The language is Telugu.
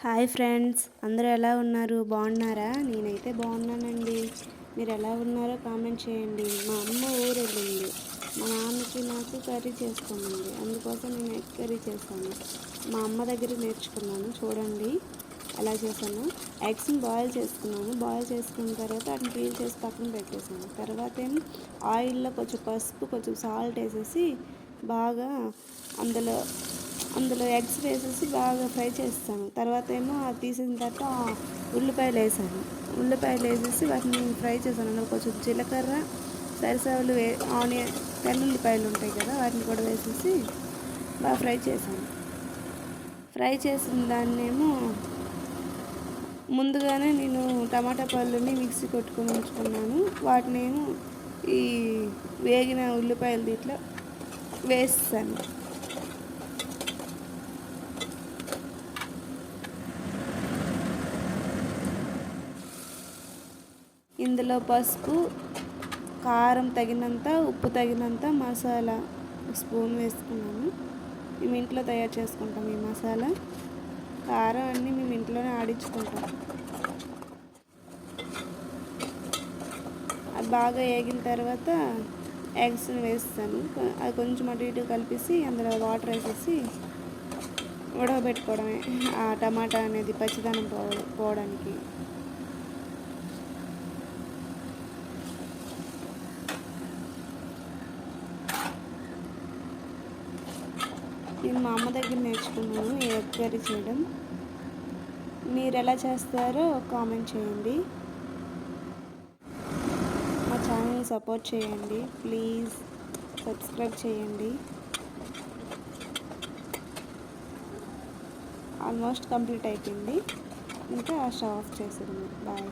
హాయ్ ఫ్రెండ్స్, అందరూ ఎలా ఉన్నారు? బాగున్నారా? నేనైతే బాగున్నానండి. మీరు ఎలా ఉన్నారో కామెంట్ చేయండి. మా అమ్మ ఊరు వెళ్ళింది. మా నాన్నకి నాకు కర్రీ చేసుకోమంది. అందుకోసం నేను ఎగ్ కర్రీ చేశాను. మా అమ్మ దగ్గర నేర్చుకున్నాను. చూడండి ఎలా చేశాను. ఎగ్స్ని బాయిల్ చేసుకున్నాను. బాయిల్ చేసుకున్న తర్వాత వాటిని పీల్ చేసి పక్కన పెట్టేసాను. తర్వాత ఏమో ఆయిల్లో కొంచెం పసుపు, కొంచెం సాల్ట్ వేసేసి బాగా అందులో అందులో ఎగ్స్ వేసేసి బాగా ఫ్రై చేస్తాను. తర్వాత ఏమో అది తీసిన తర్వాత ఉల్లిపాయలు వేసాను. ఉల్లిపాయలు వేసేసి వాటిని ఫ్రై చేశాను. అందులో కొంచెం జీలకర్ర, సరిసవులు ఆనియన్, తెల్లుల్లిపాయలు ఉంటాయి కదా, వాటిని కూడా వేసేసి బాగా ఫ్రై చేశాను. ఫ్రై చేసిన దాన్నేమో ముందుగానే నేను టమాటా పళ్ళుని మిక్సీ కొట్టుకొని ఉంచుకున్నాను. వాటినేమో ఈ వేగిన ఉల్లిపాయలు దీంట్లో వేస్తాను. ఇందులో పసుపు, కారం తగినంత, ఉప్పు తగినంత, మసాలా స్పూన్ వేసుకున్నాను. మేము ఇంట్లో తయారు చేసుకుంటాం ఈ మసాలా. కారం అన్నీ మేము ఇంట్లోనే ఆడించుకుంటాం. అది బాగా వేగిన తర్వాత ఎగ్స్ని వేస్తాను. అది కొంచెం అటు ఇటు కలిపేసి అందులో వాటర్ వేసేసి ఉడకబెట్టుకోవడమే. ఆ టమాటా అనేది పచ్చిదనం పోవడానికి. నేను మా అమ్మ దగ్గర నేర్చుకున్నాను ఈ ఎగ్ కర్రీ చేయడం. మీరు ఎలా చేస్తారో కామెంట్ చేయండి. మా ఛానల్ని సపోర్ట్ చేయండి. ప్లీజ్ సబ్స్క్రైబ్ చేయండి. ఆల్మోస్ట్ కంప్లీట్ అయిపోయింది. ఇంకా స్టవ్ ఆఫ్ చేసేది. బాయ్.